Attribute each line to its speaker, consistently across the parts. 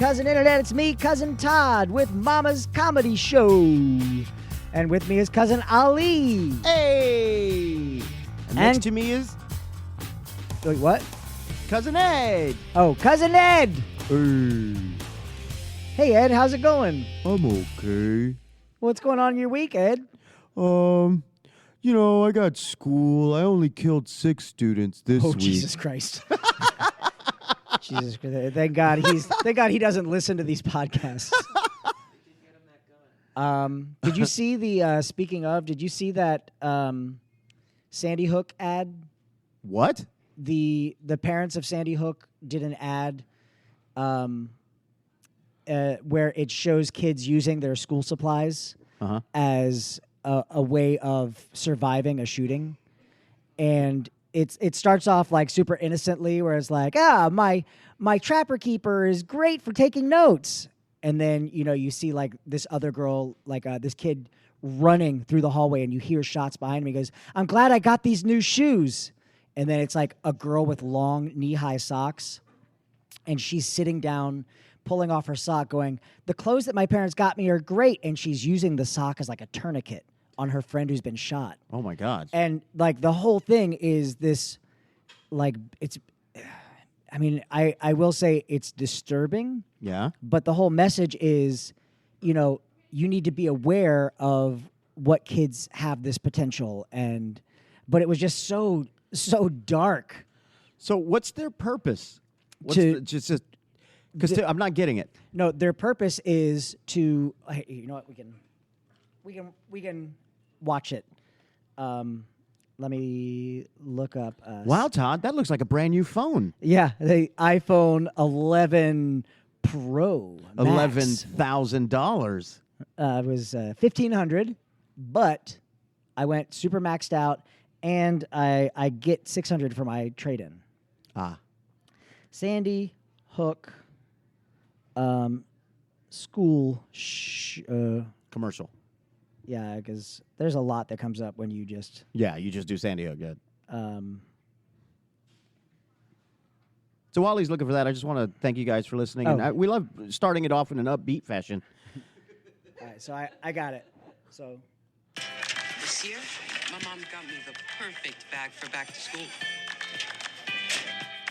Speaker 1: Cousin Internet. It's me, Cousin Todd, with Mama's Comedy Show. And with me is Cousin Ali.
Speaker 2: Hey! And next to me is
Speaker 1: Wait, what?
Speaker 2: Cousin Ed.
Speaker 1: Oh, Cousin Ed.
Speaker 2: Hey.
Speaker 1: Hey, Ed, how's it going?
Speaker 2: I'm okay.
Speaker 1: What's going on in your week, Ed?
Speaker 2: I got school. I only killed 6 students this week.
Speaker 1: Oh, Jesus Christ. Jesus Christ. Thank God he doesn't listen to these podcasts. Did you see did you see that Sandy Hook ad?
Speaker 2: What?
Speaker 1: The parents of Sandy Hook did an ad where it shows kids using their school supplies as a way of surviving a shooting. And it starts off like super innocently, where it's like, my trapper keeper is great for taking notes. And then, you see like this other girl, like this kid running through the hallway, and you hear shots behind me. He goes, I'm glad I got these new shoes. And then it's like a girl with long knee-high socks, and she's sitting down, pulling off her sock, going, the clothes that my parents got me are great. And she's using the sock as like a tourniquet on her friend who's been shot.
Speaker 2: Oh, my God.
Speaker 1: And like the whole thing is this, like, I will say it's disturbing.
Speaker 2: Yeah.
Speaker 1: But the whole message is, you need to be aware of what kids have this potential. But it was just so dark.
Speaker 2: So what's their purpose? Because I'm not getting it.
Speaker 1: No, their purpose is to. Hey, you know what? We can watch it. Let me look up.
Speaker 2: Wow, Todd, that looks like a brand new phone.
Speaker 1: Yeah, the iPhone 11 Pro. Max.
Speaker 2: $11,000.
Speaker 1: It was $1,500, but I went super maxed out, and I get $600 for my trade-in. Sandy Hook school
Speaker 2: Commercial.
Speaker 1: Yeah, because there's a lot that comes up when you just...
Speaker 2: Yeah, you just do Sandy Hook. Good. So while he's looking for that, I just want to thank you guys for listening.
Speaker 1: Oh.
Speaker 2: And we love starting it off in an upbeat fashion.
Speaker 1: All right, so I got it. So
Speaker 3: This year, my mom got me the perfect bag for back to school.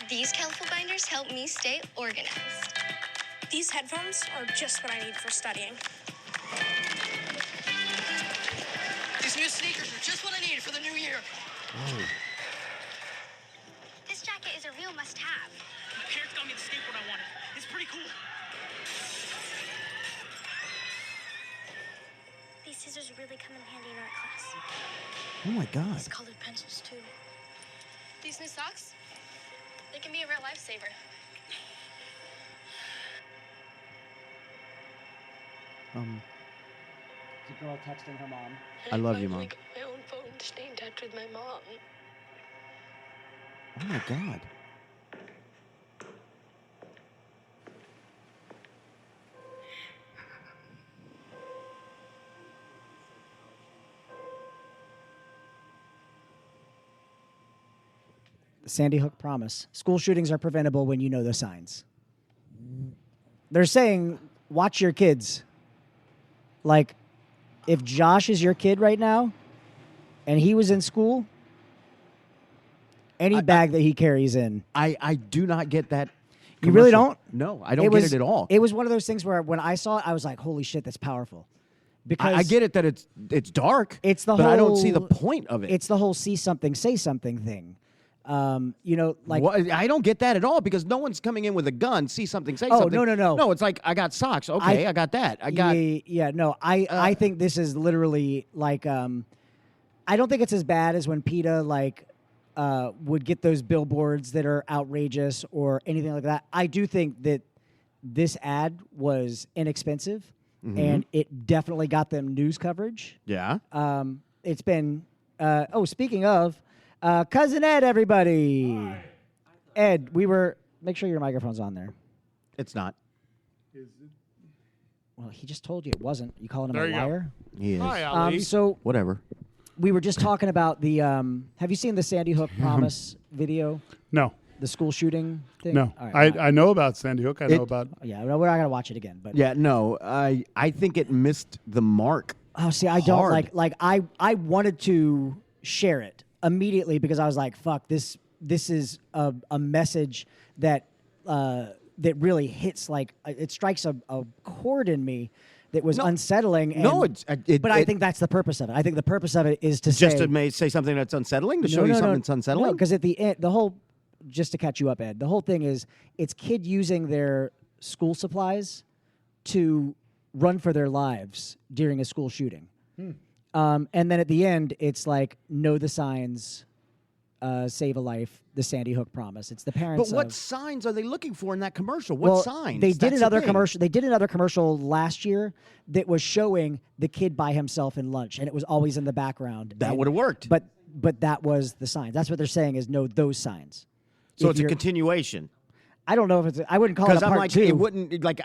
Speaker 4: These colorful binders help me stay organized.
Speaker 5: These headphones are just what I need for studying.
Speaker 3: These new sneakers are just what I needed for the new year.
Speaker 2: Oh.
Speaker 4: This jacket is a real must-have.
Speaker 5: My parents got me the skateboard I wanted. It's pretty cool.
Speaker 4: These scissors really come in handy in art class.
Speaker 2: Oh, my God.
Speaker 4: These colored pencils, too. These new socks, they can be a real lifesaver.
Speaker 1: the girl texting her mom.
Speaker 2: I love you, Mom.
Speaker 6: I got my own phone to stay in touch with my mom.
Speaker 2: Oh, my God.
Speaker 1: The Sandy Hook promise. School shootings are preventable when you know the signs. They're saying, watch your kids. Like, if Josh is your kid right now, and he was in school, any bag that he carries in.
Speaker 2: I do not get that.
Speaker 1: You really don't?
Speaker 2: No, I don't get it at all.
Speaker 1: It was one of those things where when I saw it, I was like, holy shit, that's powerful. Because
Speaker 2: I get it that it's dark.
Speaker 1: It's the
Speaker 2: but
Speaker 1: whole,
Speaker 2: I don't see the point of it.
Speaker 1: It's the whole see something, say something thing. Like
Speaker 2: I don't get that at all because no one's coming in with a gun. See something, say something.
Speaker 1: No.
Speaker 2: No, it's like I got socks. Okay, I got that. I got.
Speaker 1: Yeah. No, I think this is literally like. I don't think it's as bad as when PETA would get those billboards that are outrageous or anything like that. I do think that this ad was inexpensive, and it definitely got them news coverage.
Speaker 2: Yeah.
Speaker 1: It's been. Speaking of. Cousin Ed, everybody.
Speaker 7: Hi.
Speaker 1: Ed, make sure your microphone's on there.
Speaker 2: It's not.
Speaker 7: Is it?
Speaker 1: Well, he just told you it wasn't. You calling him
Speaker 7: There
Speaker 1: a
Speaker 7: you go.
Speaker 1: liar?
Speaker 2: He is.
Speaker 7: Hi, Ali.
Speaker 1: So
Speaker 2: Whatever.
Speaker 1: we were just talking about the, have you seen the Sandy Hook Promise video?
Speaker 7: No.
Speaker 1: the school shooting thing?
Speaker 7: No,
Speaker 1: All right,
Speaker 7: I know about Sandy Hook. I know about.
Speaker 1: yeah, we're not gonna watch it again. But
Speaker 2: Yeah, no, I think it missed the mark.
Speaker 1: oh, see, I don't
Speaker 2: Hard.
Speaker 1: like I wanted to share it immediately because I was like, fuck, this is a message that that really hits like it strikes a chord in me that was unsettling. And,
Speaker 2: No,
Speaker 1: but I think that's the purpose of it. I think the purpose of it is to
Speaker 2: Just
Speaker 1: say,
Speaker 2: to say something that's unsettling, to show you something that's unsettling?
Speaker 1: because at the end, the whole, just to catch you up, Ed, the whole thing is it's kid using their school supplies to run for their lives during a school shooting. And then at the end, it's like, know the signs, save a life, the Sandy Hook promise. It's the parents.
Speaker 2: But what
Speaker 1: of,
Speaker 2: signs are they looking for in that commercial? What signs?
Speaker 1: They did
Speaker 2: That's the
Speaker 1: another
Speaker 2: thing.
Speaker 1: commercial. They did another commercial last year that was showing the kid by himself in lunch, and it was always in the background.
Speaker 2: That
Speaker 1: And-
Speaker 2: would have worked.
Speaker 1: But that was the signs. That's what they're saying is know those signs.
Speaker 2: So
Speaker 1: If
Speaker 2: it's a
Speaker 1: you're-
Speaker 2: continuation.
Speaker 1: I don't know if it's. I wouldn't call it a
Speaker 2: Because I'm
Speaker 1: part
Speaker 2: like,
Speaker 1: two.
Speaker 2: it wouldn't, like,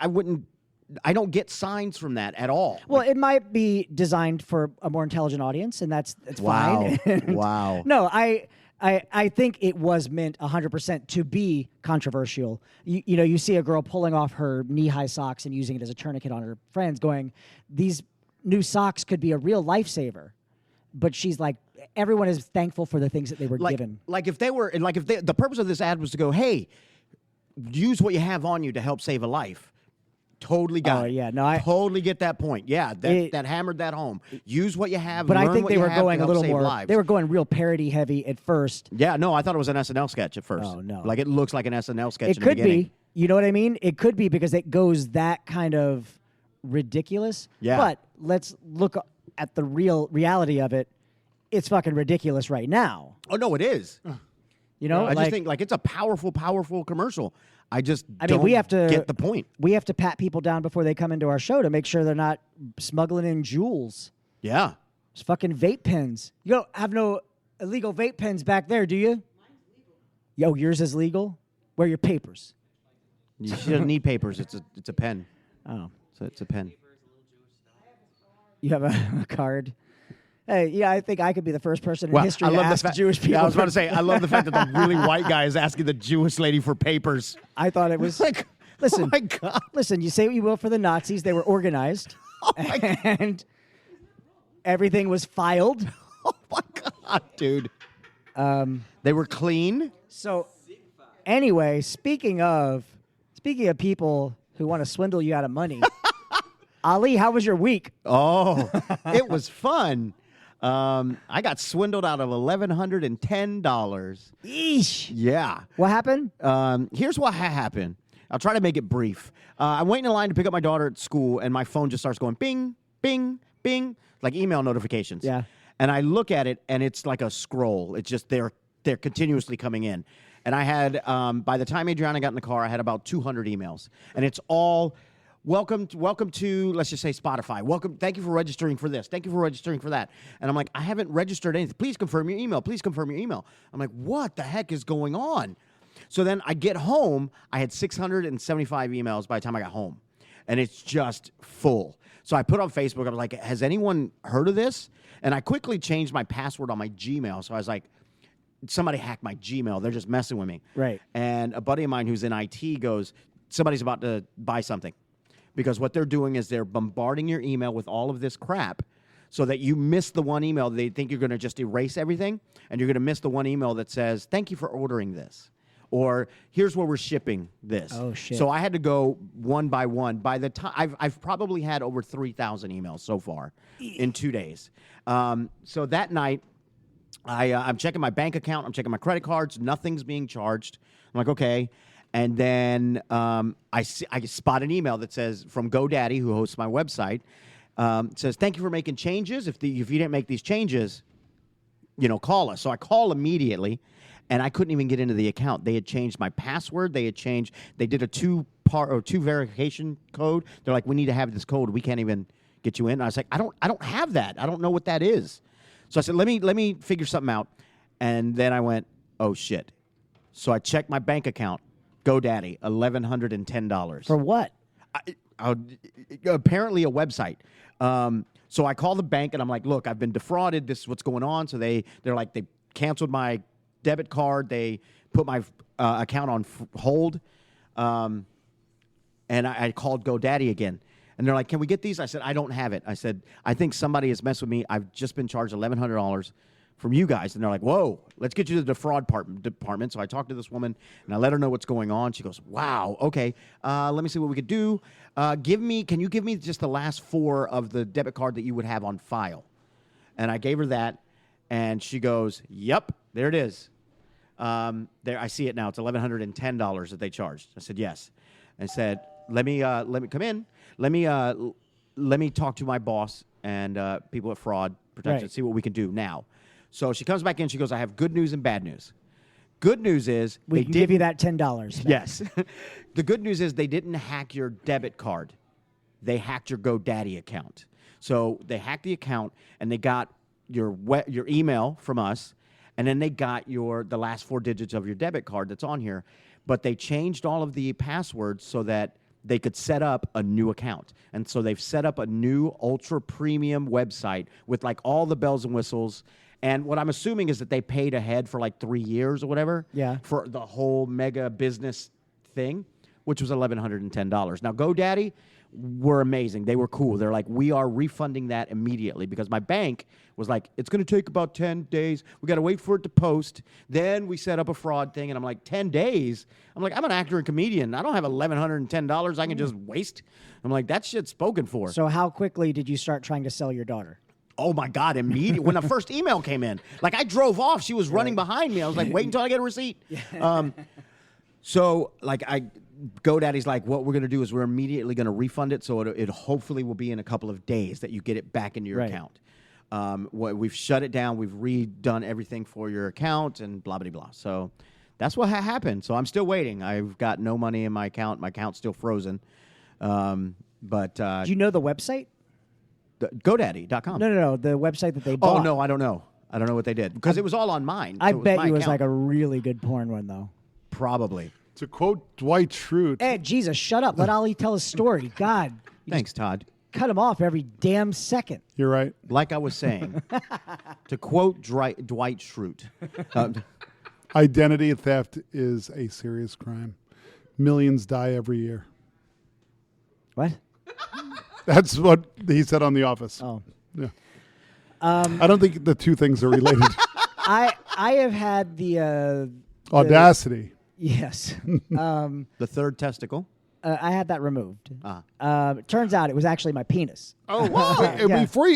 Speaker 2: I don't get signs from that at all.
Speaker 1: Well, it might be designed for a more intelligent audience, and that's
Speaker 2: Wow.
Speaker 1: fine. And
Speaker 2: Wow.
Speaker 1: No, I think it was meant 100% to be controversial. You know, you see a girl pulling off her knee-high socks and using it as a tourniquet on her friends, going, "These new socks could be a real lifesaver," but she's like, everyone is thankful for the things that they were given.
Speaker 2: If the purpose of this ad was to go, hey, use what you have on you to help save a life. Totally got it.
Speaker 1: Yeah, no, I
Speaker 2: totally get that point. Yeah, that hammered that home. Use what you have.
Speaker 1: But I
Speaker 2: learn
Speaker 1: think
Speaker 2: what
Speaker 1: they
Speaker 2: you
Speaker 1: were
Speaker 2: have to
Speaker 1: going a
Speaker 2: help
Speaker 1: little
Speaker 2: save
Speaker 1: more.
Speaker 2: lives.
Speaker 1: They were going real parody heavy at first.
Speaker 2: Yeah, no, I thought it was an SNL sketch at first.
Speaker 1: Oh, no.
Speaker 2: Like it looks like an SNL sketch.
Speaker 1: It
Speaker 2: in
Speaker 1: could
Speaker 2: the beginning.
Speaker 1: be. You know what I mean? It could be because it goes that kind of ridiculous.
Speaker 2: Yeah.
Speaker 1: But let's look at the reality of it. It's fucking ridiculous right now.
Speaker 2: Oh no, it is.
Speaker 1: You know,
Speaker 2: I just think like it's a powerful commercial. I mean,
Speaker 1: we have to
Speaker 2: get the point.
Speaker 1: We have to pat people down before they come into our show to make sure they're not smuggling in jewels.
Speaker 2: Yeah.
Speaker 1: It's fucking vape pens. You don't have no illegal vape pens back there, do you? Mine's legal. Yo, yours is legal? Where are your papers?
Speaker 2: You shouldn't need papers. It's a pen.
Speaker 1: Oh.
Speaker 2: So it's a pen.
Speaker 1: You have a card? Hey, yeah, I think I could be the first person in history to ask Jewish people.
Speaker 2: Yeah, I was about to say, I love the fact that the really white guy is asking the Jewish lady for papers.
Speaker 1: I thought it was
Speaker 2: Like,
Speaker 1: listen,
Speaker 2: oh my God.
Speaker 1: listen. You say what you will for the Nazis; they were organized, and everything was filed.
Speaker 2: Oh my God, dude. They were clean.
Speaker 1: So, anyway, speaking of people who want to swindle you out of money, Ali, how was your week?
Speaker 2: Oh, it was fun. I got swindled out of $1,110.
Speaker 1: Eesh.
Speaker 2: Yeah.
Speaker 1: What happened?
Speaker 2: Here's what happened. I'll try to make it brief. I'm waiting in line to pick up my daughter at school, and my phone just starts going bing, bing, bing, like email notifications.
Speaker 1: Yeah.
Speaker 2: And I look at it, and it's like a scroll. It's just they're continuously coming in. And I had, by the time Adriana got in the car, I had about 200 emails. And it's all, welcome to, let's just say Spotify. Thank you for registering for this. Thank you for registering for that. And I'm like, I haven't registered anything. Please confirm your email. Please confirm your email. I'm like, what the heck is going on? So then I get home. I had 675 emails by the time I got home. And it's just full. So I put on Facebook, I was like, has anyone heard of this? And I quickly changed my password on my Gmail. So I was like, somebody hacked my Gmail. They're just messing with me.
Speaker 1: Right.
Speaker 2: And a buddy of mine who's in IT goes, somebody's about to buy something. Because what they're doing is they're bombarding your email with all of this crap so that you miss the one email. They think you're going to just erase everything, and you're going to miss the one email that says, thank you for ordering this. Or here's where we're shipping this.
Speaker 1: Oh, shit.
Speaker 2: So I had to go one by one. By the time I've probably had over 3,000 emails so far in 2 days. So that night, I'm checking my bank account. I'm checking my credit cards. Nothing's being charged. I'm like, okay. And then I spot an email that says from GoDaddy, who hosts my website. It says, thank you for making changes. If you didn't make these changes, call us. So I call immediately, and I couldn't even get into the account. They had changed my password. They did a two verification code. They're like, we need to have this code. We can't even get you in. And I was like, I don't have that. I don't know what that is. So I said, let me figure something out. And then I went, oh shit. So I checked my bank account. GoDaddy, $1,110.
Speaker 1: For what?
Speaker 2: Apparently a website. So I call the bank and I'm like, look, I've been defrauded. This is what's going on. So they're like, they canceled my debit card. They put my account on hold. And I called GoDaddy again. And they're like, can we get these? I said, I don't have it. I said, I think somebody has messed with me. I've just been charged $1,100 from you guys. And they're like, whoa, let's get you to the fraud department. So I talked to this woman, and I let her know what's going on. She goes, wow, okay. Let me see what we could do. Can you give me just the last 4 of the debit card that you would have on file? And I gave her that, and she goes, yep, there it is. There, I see it now. It's $1,110 that they charged. I said, yes. I said, let me come in. Let me talk to my boss and people at Fraud Protection, see what we can do now. So she comes back in. She goes, I have good news and bad news. Good news is
Speaker 1: we can give you that $10.
Speaker 2: Yes. The good news is they didn't hack your debit card. They hacked your GoDaddy account. So they hacked the account, and they got your email from us, and then they got the last 4 digits of your debit card that's on here. But they changed all of the passwords so that they could set up a new account. And so they've set up a new ultra premium website with like all the bells and whistles. And what I'm assuming is that they paid ahead for like 3 years or whatever.
Speaker 1: Yeah.
Speaker 2: For the whole mega business thing, which was $1,110. Now, GoDaddy were amazing. They were cool. They're like, we are refunding that immediately, because my bank was like, it's going to take about 10 days. We got to wait for it to post. Then we set up a fraud thing, and I'm like, 10 days? I'm like, I'm an actor and comedian. I don't have $1,110 I can just waste. I'm like, that shit's spoken for.
Speaker 1: So how quickly did you start trying to sell your daughter?
Speaker 2: Oh, my God, immediately. When the first email came in, like I drove off. She was running behind me. I was like, wait until I get a receipt. So, like, GoDaddy's like, what we're going to do is we're immediately going to refund it, so it hopefully will be in a couple of days that you get it back into your account. We've shut it down. We've redone everything for your account and blah, blah, blah. So that's what happened. So I'm still waiting. I've got no money in my account. My account's still frozen. Do
Speaker 1: you know the website?
Speaker 2: GoDaddy.com.
Speaker 1: No. The website that they bought.
Speaker 2: Oh, no, I don't know. I don't know what they did, because it was all on mine.
Speaker 1: I bet you it was like a really good porn one, though.
Speaker 2: Probably.
Speaker 7: To quote Dwight Schrute.
Speaker 1: Hey, Jesus, shut up. Let Ollie tell his story. God.
Speaker 2: Thanks, Todd.
Speaker 1: Cut him off every damn second.
Speaker 7: You're right.
Speaker 2: Like I was saying, to quote Dwight Schrute.
Speaker 7: Identity theft is a serious crime. Millions die every year.
Speaker 1: What?
Speaker 7: That's what he said on The Office.
Speaker 1: Oh.
Speaker 7: Yeah. I don't think the two things are related.
Speaker 1: I have had the
Speaker 7: audacity.
Speaker 1: Yes.
Speaker 2: The third testicle.
Speaker 1: I had that removed. Turns out it was actually my penis.
Speaker 7: Oh, wow.
Speaker 1: Yeah.
Speaker 7: Before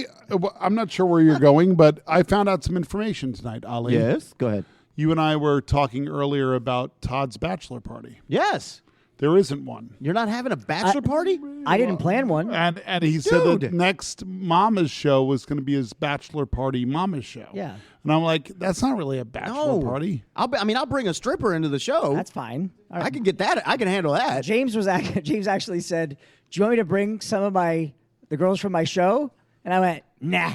Speaker 7: I'm not sure where you're going, but I found out some information tonight, Ali.
Speaker 2: Yes, go ahead.
Speaker 7: You and I were talking earlier about Todd's bachelor party.
Speaker 2: Yes.
Speaker 7: There isn't one.
Speaker 2: You're not having a bachelor party?
Speaker 1: I didn't plan one.
Speaker 7: And he said that next Mama's show was going to be his bachelor party Mama's show.
Speaker 1: Yeah.
Speaker 7: And I'm like, that's not really a bachelor party.
Speaker 2: I'll bring a stripper into the show.
Speaker 1: That's fine. All right.
Speaker 2: I can get that. I can handle that.
Speaker 1: James actually said, "Do you want me to bring some of the girls from my show?" And I went, "Nah."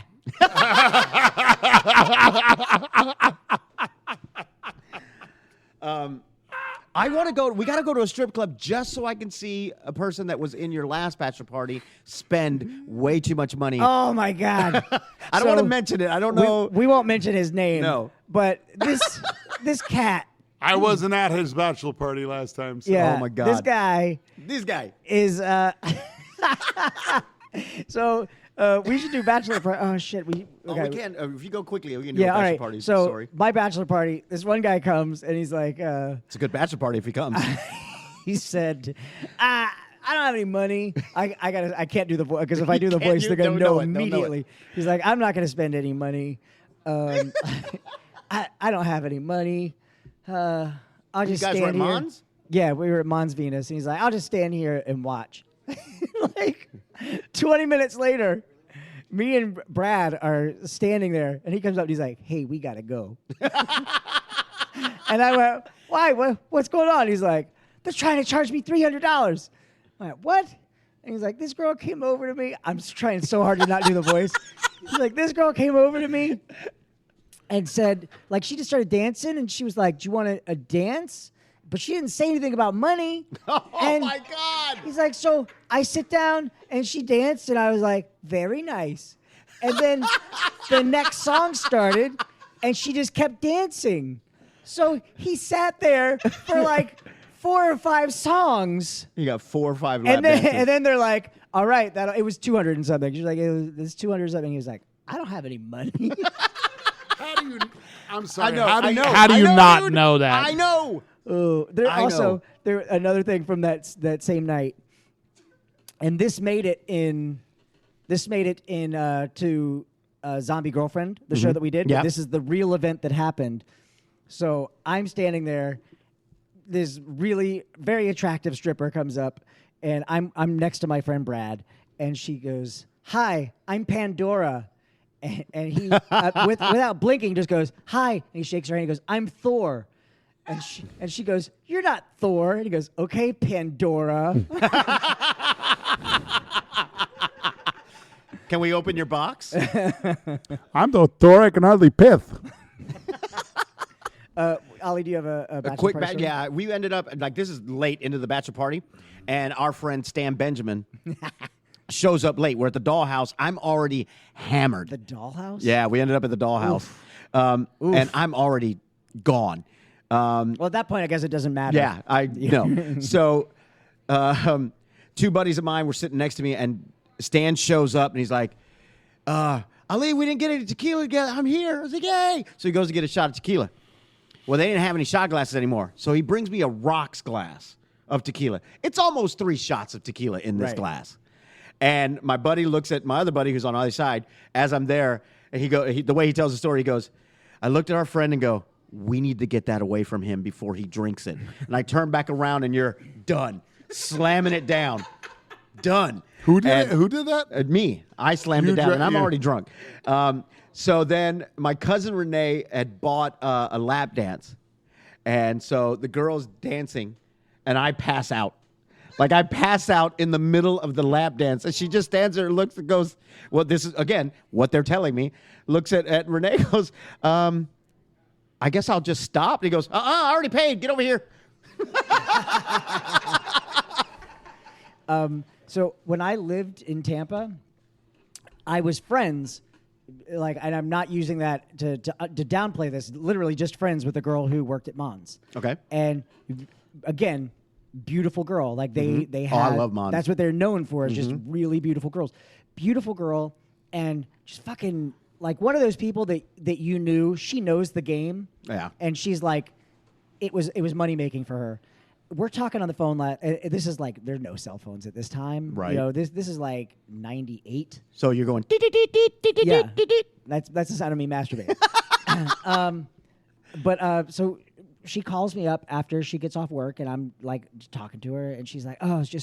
Speaker 2: I want to go. We got to go to a strip club just so I can see a person that was in your last bachelor party spend way too much money.
Speaker 1: Oh my God!
Speaker 2: I don't want to mention it. I don't know.
Speaker 1: We won't mention his name.
Speaker 2: No.
Speaker 1: But this cat.
Speaker 7: I wasn't at his bachelor party last time. So.
Speaker 1: Yeah.
Speaker 2: Oh my God.
Speaker 1: This guy is. So we should do bachelor party. Oh shit! We
Speaker 2: can. If you go quickly, we can do a
Speaker 1: all
Speaker 2: bachelor
Speaker 1: right.
Speaker 2: party.
Speaker 1: So
Speaker 2: Sorry.
Speaker 1: my bachelor party. This one guy comes and he's like,
Speaker 2: it's a good bachelor party if he comes.
Speaker 1: he said, I don't have any money. I can't do the voice, because if I do the voice, they're gonna know immediately. He's like, I'm not gonna spend any money. I don't have any money. I'll just
Speaker 2: you guys
Speaker 1: stand
Speaker 2: were at
Speaker 1: here.
Speaker 2: Mons?
Speaker 1: Yeah, we were at Mons Venus, and he's like, I'll just stand here and watch. Like 20 minutes later, me and Brad are standing there, and he comes up and he's like, hey, we gotta go. And I went, why? What's going on? He's like, they're trying to charge me $300. I went, what? And he's like, this girl came over to me. I'm just trying so hard to not do the voice. He's like, this girl came over to me and said, like, she just started dancing, and she was like, do you want a dance? But she didn't say anything about money.
Speaker 2: Oh,
Speaker 1: and
Speaker 2: my God.
Speaker 1: He's like, so I sit down, and she danced, and I was like, very nice. And then the next song started, and she just kept dancing. So he sat there for like 4 or 5 songs.
Speaker 2: You got 4 or 5 lap
Speaker 1: And then,
Speaker 2: dances.
Speaker 1: and then they're like, all right, it was 200 and something. She's like, it's 200 something. He was like, I don't have any money.
Speaker 7: How do you? I'm sorry.
Speaker 2: I know.
Speaker 7: How do you not
Speaker 2: dude.
Speaker 7: know that?
Speaker 2: I know.
Speaker 1: Oh, there another thing from that same night, and this made it in to Zombie Girlfriend, the show that we did.
Speaker 2: Yeah.
Speaker 1: But this is the real event that happened. So I'm standing there. This really very attractive stripper comes up, and I'm next to my friend Brad, and she goes, "Hi, I'm Pandora." And he, without blinking, just goes, "Hi." And he shakes her hand. He goes, "I'm Thor." And she goes, "You're not Thor." And he goes, "Okay, Pandora."
Speaker 2: Can we open your box?
Speaker 7: I'm the Thor. I can hardly pith.
Speaker 1: Ollie, do you have a bachelor
Speaker 2: Quick
Speaker 1: party story?
Speaker 2: yeah, we ended up like this is late into the bachelor party, and our friend Stan Benjamin shows up late. We're at the dollhouse. I'm already hammered.
Speaker 1: The dollhouse?
Speaker 2: Yeah, we ended up at the dollhouse, and I'm already gone.
Speaker 1: Well, at that point, I guess it doesn't matter.
Speaker 2: Yeah, I know. So, 2 buddies of mine were sitting next to me, and Stan shows up, and he's like, Ali, we didn't get any tequila together. I'm here. I was like, yay. So he goes to get a shot of tequila. Well, they didn't have any shot glasses anymore. So he brings me a rocks glass of tequila. It's almost 3 shots of tequila in this glass. And my buddy looks at my other buddy who's on the other side as I'm there. And the way he tells the story, he goes, I looked at our friend and go, we need to get that away from him before he drinks it. And I turn back around and you're done. Slamming it down. Done.
Speaker 7: Who did that?
Speaker 2: Me. I slammed it down, and I'm
Speaker 7: yeah.
Speaker 2: already drunk. So then my cousin Renee had bought a lap dance. And so the girl's dancing, and I pass out. Like, I pass out in the middle of the lap dance. And she just stands there and looks and goes, well, this is, again, what they're telling me. Looks at Renee, goes, I guess I'll just stop. And he goes, I already paid. Get over here.
Speaker 1: So when I lived in Tampa, I was friends, and I'm not using that to downplay this. Literally, just friends with a girl who worked at Mons.
Speaker 2: Okay.
Speaker 1: And again, beautiful girl. Like they
Speaker 2: Oh,
Speaker 1: have.
Speaker 2: I love Mons.
Speaker 1: That's what they're known for. Is just really beautiful girls. Beautiful girl, and just fucking like one of those people that you knew. She knows the game.
Speaker 2: Yeah.
Speaker 1: And she's like, it was money making for her. We're talking on the phone. This is like there's no cell phones at this time.
Speaker 2: Right.
Speaker 1: You know, this is like 98.
Speaker 2: So you're going,
Speaker 1: Yeah. That's the sound of me masturbating. So she calls me up after she gets off work, and I'm like talking to her, and she's like, "Oh, it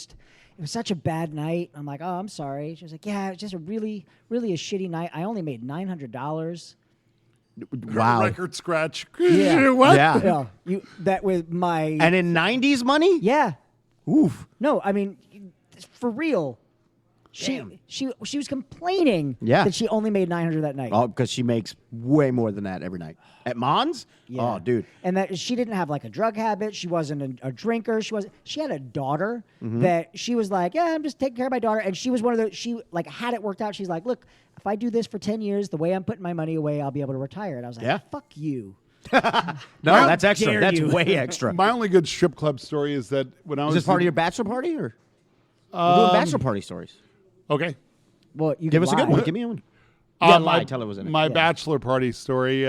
Speaker 1: was such a bad night." I'm like, "Oh, I'm sorry." She was like, "Yeah, it was just a really, really a shitty night. I only made $900."
Speaker 2: wow.
Speaker 7: Record scratch.
Speaker 1: Yeah.
Speaker 7: What?
Speaker 2: Yeah.
Speaker 1: That with my
Speaker 2: And in 90s money?
Speaker 1: yeah.
Speaker 2: Oof.
Speaker 1: No, I mean, for real.
Speaker 2: Damn.
Speaker 1: She was complaining that she only made $900 that night.
Speaker 2: Oh, because she makes way more than that every night. At Mons?
Speaker 1: Yeah.
Speaker 2: Oh, dude.
Speaker 1: And that she didn't have like a drug habit. She wasn't a drinker. She had a daughter that she was like, yeah, I'm just taking care of my daughter. And she was one of those, she like had it worked out. She's like, look, if I do this for 10 years, the way I'm putting my money away, I'll be able to retire. And I was like,
Speaker 2: Yeah.
Speaker 1: fuck you.
Speaker 2: No, that's extra.
Speaker 1: dare
Speaker 2: That's
Speaker 1: you.
Speaker 2: way extra.
Speaker 7: My only good strip club story is that when I
Speaker 2: Is
Speaker 7: was
Speaker 2: this part of your bachelor party? Or? We're doing bachelor party stories.
Speaker 7: okay.
Speaker 1: Well, you
Speaker 2: Give
Speaker 1: can
Speaker 2: us a good
Speaker 1: lie.
Speaker 2: one. Give me one. Yeah, lie. Tell it was in it.
Speaker 7: My bachelor party story.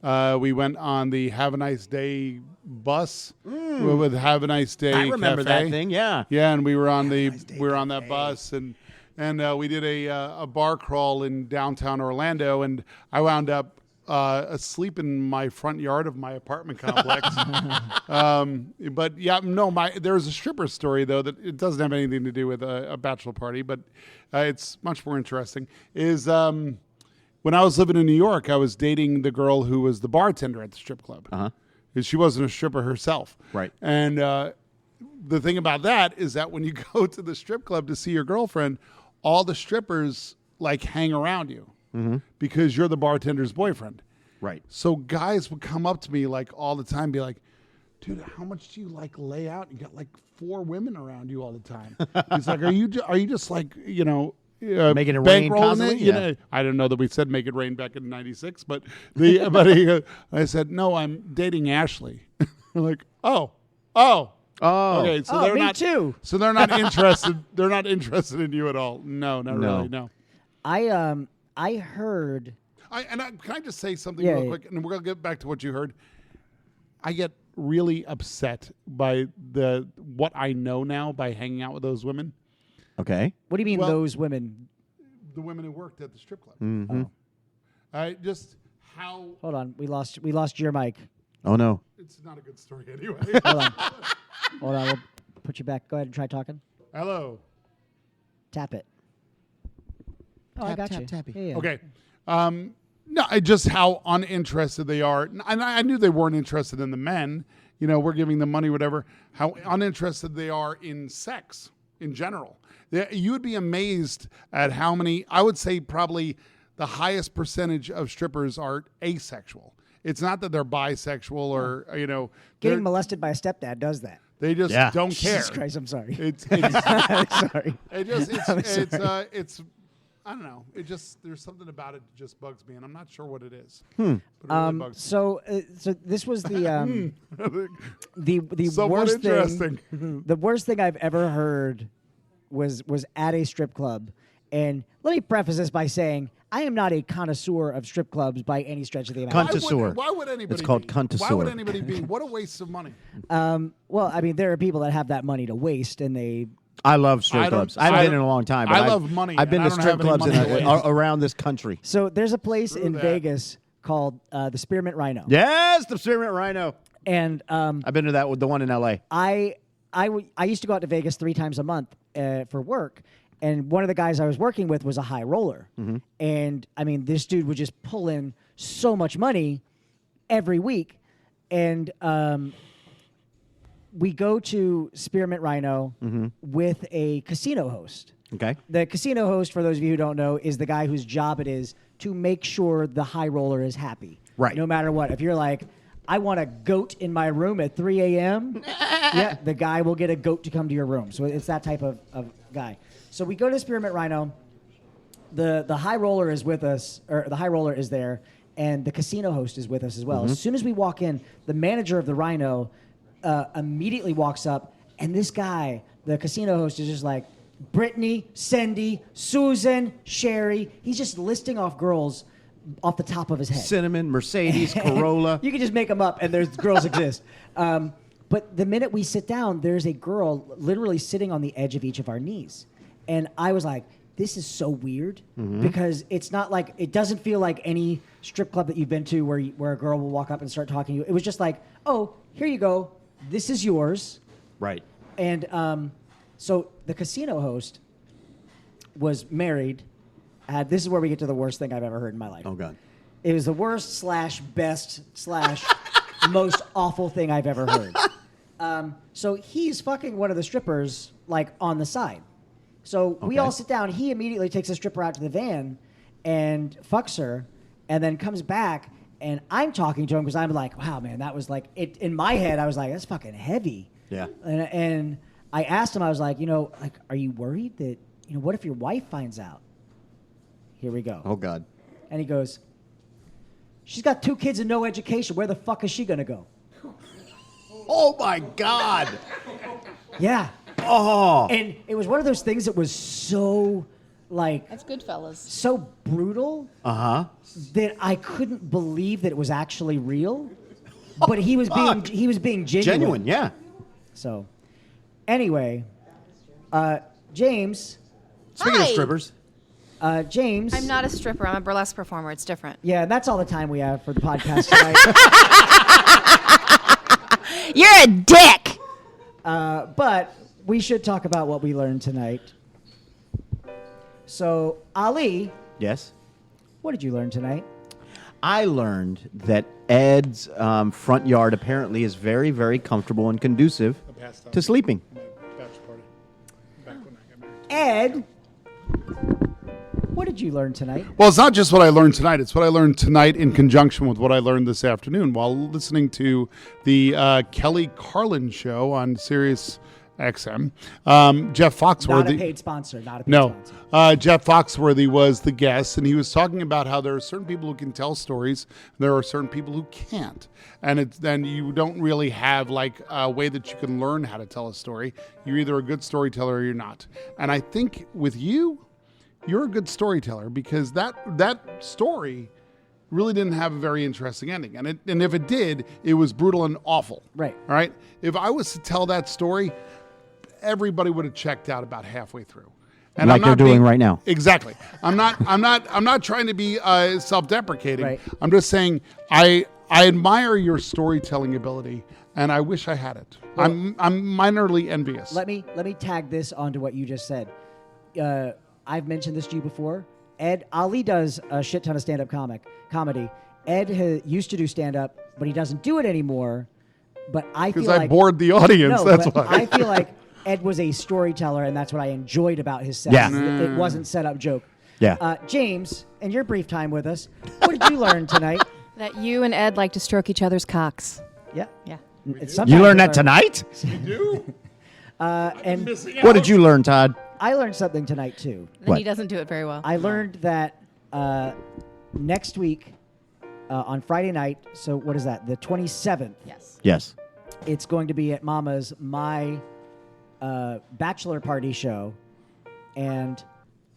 Speaker 7: We went on the Have a Nice Day bus with Have a Nice Day.
Speaker 2: I remember
Speaker 7: Cafe.
Speaker 2: that thing. Yeah.
Speaker 7: Yeah, and we were on that bus, and we did a bar crawl in downtown Orlando, and I wound up asleep in my front yard of my apartment complex. But yeah, no, there's a stripper story though that it doesn't have anything to do with a bachelor party, but it's much more interesting. Is when I was living in New York, I was dating the girl who was the bartender at the strip club. Because she wasn't a stripper herself.
Speaker 2: Right.
Speaker 7: And the thing about that is that when you go to the strip club to see your girlfriend, all the strippers like hang around you because you're the bartender's boyfriend.
Speaker 2: Right.
Speaker 7: So guys would come up to me like all the time, be like, dude, how much do you like lay out? You got like 4 women around you all the time. He's like, are you just like,
Speaker 2: Making it rain
Speaker 7: bankrolling
Speaker 2: constantly?
Speaker 7: it. You
Speaker 2: Yeah.
Speaker 7: know, I don't know that we said make it rain back in '96, but I said no, I'm dating Ashley. I'm like, oh. Okay, so they're
Speaker 1: me
Speaker 7: not
Speaker 1: too.
Speaker 7: So they're not interested. They're not interested in you at all. No, not really. No.
Speaker 1: I heard.
Speaker 7: Can I just say something
Speaker 1: Yeah,
Speaker 7: real
Speaker 1: yeah.
Speaker 7: quick, and we're gonna get back to what you heard. I get really upset by what I know now by hanging out with those women.
Speaker 2: Okay.
Speaker 1: What do you mean
Speaker 7: Well-
Speaker 1: those women?
Speaker 7: The women who worked at the strip club.
Speaker 2: Mm-hmm.
Speaker 7: Just how
Speaker 1: Hold on, we lost your mic.
Speaker 2: Oh, no.
Speaker 7: it's not a good story anyway.
Speaker 1: Hold on, we'll put you back. Go ahead and try talking.
Speaker 7: Hello.
Speaker 1: Tap it. Oh, I got
Speaker 2: tap,
Speaker 1: you.
Speaker 2: tappy.
Speaker 1: Yeah, yeah.
Speaker 7: Okay. No, just how uninterested they are. And I knew they weren't interested in the men. You know, we're giving them money, whatever. How uninterested they are in sex in general. You would be amazed at how many, I would say probably the highest percentage of strippers are asexual. It's not that they're bisexual or, you know.
Speaker 1: Getting molested by a stepdad does that.
Speaker 7: They just
Speaker 2: Yeah.
Speaker 7: don't care.
Speaker 1: Jesus Christ, I'm sorry.
Speaker 7: It's
Speaker 1: Sorry.
Speaker 7: it's I don't know. There's something about it that just bugs me, and I'm not sure what it is. But it really bugs me.
Speaker 1: So this was the the
Speaker 7: Somewhat
Speaker 1: worst
Speaker 7: interesting.
Speaker 1: thing. The worst thing I've ever heard was at a strip club, and let me preface this by saying I am not a connoisseur of strip clubs by any stretch of the imagination.
Speaker 2: Connoisseur.
Speaker 7: Why would anybody?
Speaker 2: It's called
Speaker 7: be?
Speaker 2: connoisseur.
Speaker 7: Why would anybody be? What a waste of money.
Speaker 1: Well, I mean, there are people that have that money to waste, and they.
Speaker 2: I love strip
Speaker 7: I don't-
Speaker 2: clubs. I haven't
Speaker 7: I-
Speaker 2: been in a long time. But
Speaker 7: I
Speaker 2: I've-
Speaker 7: love money,
Speaker 2: I've been
Speaker 7: and
Speaker 2: to
Speaker 7: I don't
Speaker 2: strip
Speaker 7: have any
Speaker 2: clubs
Speaker 7: money to waste.
Speaker 2: around this country.
Speaker 1: So there's a place in
Speaker 7: that.
Speaker 1: Vegas called the Spearmint Rhino.
Speaker 2: Yes, the Spearmint Rhino.
Speaker 1: And
Speaker 2: I've been to that with the one in L.A.
Speaker 1: I used to go out to Vegas 3 times a month for work, and one of the guys I was working with was a high roller, and I mean this dude would just pull in so much money every week, and we go to Spearmint Rhino with a casino host.
Speaker 2: Okay.
Speaker 1: The casino host, for those of you who don't know, is the guy whose job it is to make sure the high roller is happy.
Speaker 2: Right.
Speaker 1: No matter what. If you're like, I want a goat in my room at 3 a.m., yeah, the guy will get a goat to come to your room. So it's that type of guy. So we go to Spearmint Rhino. The high roller is with us, or the high roller is there, and the casino host is with us as well. As soon as we walk in, the manager of the Rhino immediately walks up, and this guy, the casino host, is just like, Brittany, Cindy, Susan, Sherry. He's just listing off girls off the top of his head.
Speaker 2: Cinnamon, Mercedes, Corolla.
Speaker 1: You can just make them up, and there's girls exist. But the minute we sit down, there's a girl literally sitting on the edge of each of our knees. And I was like, this is so weird because it's not like, it doesn't feel like any strip club that you've been to where a girl will walk up and start talking to you. It was just like, oh, here you go. This is yours.
Speaker 2: Right.
Speaker 1: And so the casino host was married. This is where we get to the worst thing I've ever heard in my life.
Speaker 2: Oh, God.
Speaker 1: It was the worst / best / most awful thing I've ever heard. So he's fucking one of the strippers, like, on the side. So we all sit down. He immediately takes a stripper out to the van and fucks her and then comes back, and I'm talking to him because I'm like, wow, man, that was like, it. In my head, I was like, that's fucking heavy.
Speaker 2: Yeah.
Speaker 1: And I asked him, I was like, are you worried that, what if your wife finds out? Here we go.
Speaker 2: Oh, God.
Speaker 1: And he goes, she's got 2 kids and no education. Where the fuck is she going to go?
Speaker 2: Oh, my God.
Speaker 1: Yeah.
Speaker 2: Oh.
Speaker 1: And it was one of those things that was so, like,
Speaker 8: That's good, fellas.
Speaker 1: so brutal that I couldn't believe that it was actually real. But he was being genuine.
Speaker 2: Genuine, yeah.
Speaker 1: So, anyway, James.
Speaker 2: Speaking of
Speaker 8: Hi.
Speaker 2: strippers.
Speaker 1: James.
Speaker 8: I'm not a stripper. I'm a burlesque performer. It's different.
Speaker 1: Yeah, that's all the time we have for the podcast tonight.
Speaker 8: You're a dick.
Speaker 1: But we should talk about what we learned tonight. So, Ali,
Speaker 2: Yes.
Speaker 1: what did you learn tonight?
Speaker 2: I learned that Ed's front yard apparently is very, very comfortable and conducive to sleeping.
Speaker 7: Bachelor party. Back when I got married.
Speaker 1: Ed, what did you learn tonight?
Speaker 7: Well, it's not just what I learned tonight. It's what I learned tonight in conjunction with what I learned this afternoon while listening to the Kelly Carlin show on Sirius XM. Jeff
Speaker 1: Not
Speaker 7: Foxworthy.
Speaker 1: a paid sponsor. Not a paid
Speaker 7: No.
Speaker 1: sponsor.
Speaker 7: Jeff Foxworthy was the guest, and he was talking about how there are certain people who can tell stories. There are certain people who can't. And then you don't really have like a way that you can learn how to tell a story. You're either a good storyteller or you're not. And I think with you, you're a good storyteller because that story really didn't have a very interesting ending. And if it did, it was brutal and awful.
Speaker 1: Right.
Speaker 7: All right. If I was to tell that story, everybody would have checked out about halfway through. And
Speaker 2: Like they're doing right now.
Speaker 7: Exactly. I'm not trying to be self-deprecating.
Speaker 1: Right.
Speaker 7: I'm just saying I admire your storytelling ability, and I wish I had it.
Speaker 1: Well,
Speaker 7: I'm minorly envious.
Speaker 1: Let me tag this onto what you just said. I've mentioned this to you before. Ed Ali does a shit ton of stand-up comedy. Ed used to do stand-up, but he doesn't do it anymore. But I feel
Speaker 7: because
Speaker 1: like
Speaker 7: I bored the audience.
Speaker 1: no,
Speaker 7: That's
Speaker 1: but
Speaker 7: why.
Speaker 1: I feel like Ed was a storyteller, and that's what I enjoyed about his set.
Speaker 2: Yeah.
Speaker 1: It wasn't set-up joke.
Speaker 2: Yeah.
Speaker 1: James, in your brief time with us, what did you learn tonight?
Speaker 8: That you and Ed like to stroke each other's cocks.
Speaker 1: Yeah.
Speaker 8: Yeah.
Speaker 1: Sometimes
Speaker 2: You learned
Speaker 1: we
Speaker 2: that tonight?
Speaker 7: You do?
Speaker 1: And
Speaker 2: What did you learn, Todd?
Speaker 1: I learned something tonight, too.
Speaker 8: And
Speaker 2: What?
Speaker 8: he doesn't do it very well.
Speaker 1: I learned that next week, on Friday night, so what is that, the 27th,
Speaker 8: Yes.
Speaker 2: Yes.
Speaker 1: it's going to be at Mama's my bachelor party show, and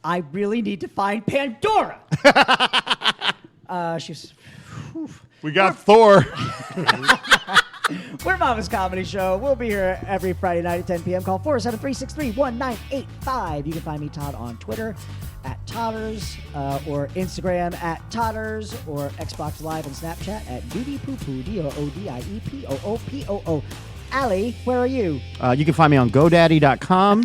Speaker 1: I really need to find Pandora. She's...
Speaker 7: We got Thor.
Speaker 1: We're Mama's Comedy Show. We'll be here every Friday night at 10 p.m. Call 473-631-1985. You can find me, Todd, on Twitter at Todders, or Instagram at Todders, or Xbox Live and Snapchat at DoodiePoopoo, DOODIEPOOPOO. Allie, where are you?
Speaker 2: You can find me on GoDaddy.com.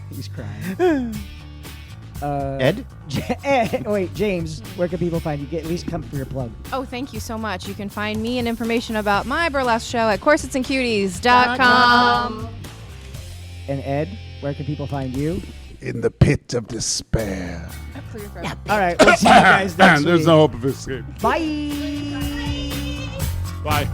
Speaker 1: He's crying.
Speaker 2: Ed?
Speaker 1: Wait, James, where can people find you? At least come for your plug.
Speaker 8: Oh, thank you so much. You can find me and information about my burlesque show at corsetsandcuties.com.
Speaker 1: And Ed, where can people find you?
Speaker 7: In the pit of despair.
Speaker 1: All right, we'll see you guys next
Speaker 7: There's
Speaker 1: week.
Speaker 7: no hope of escape.
Speaker 1: Bye.
Speaker 7: Bye.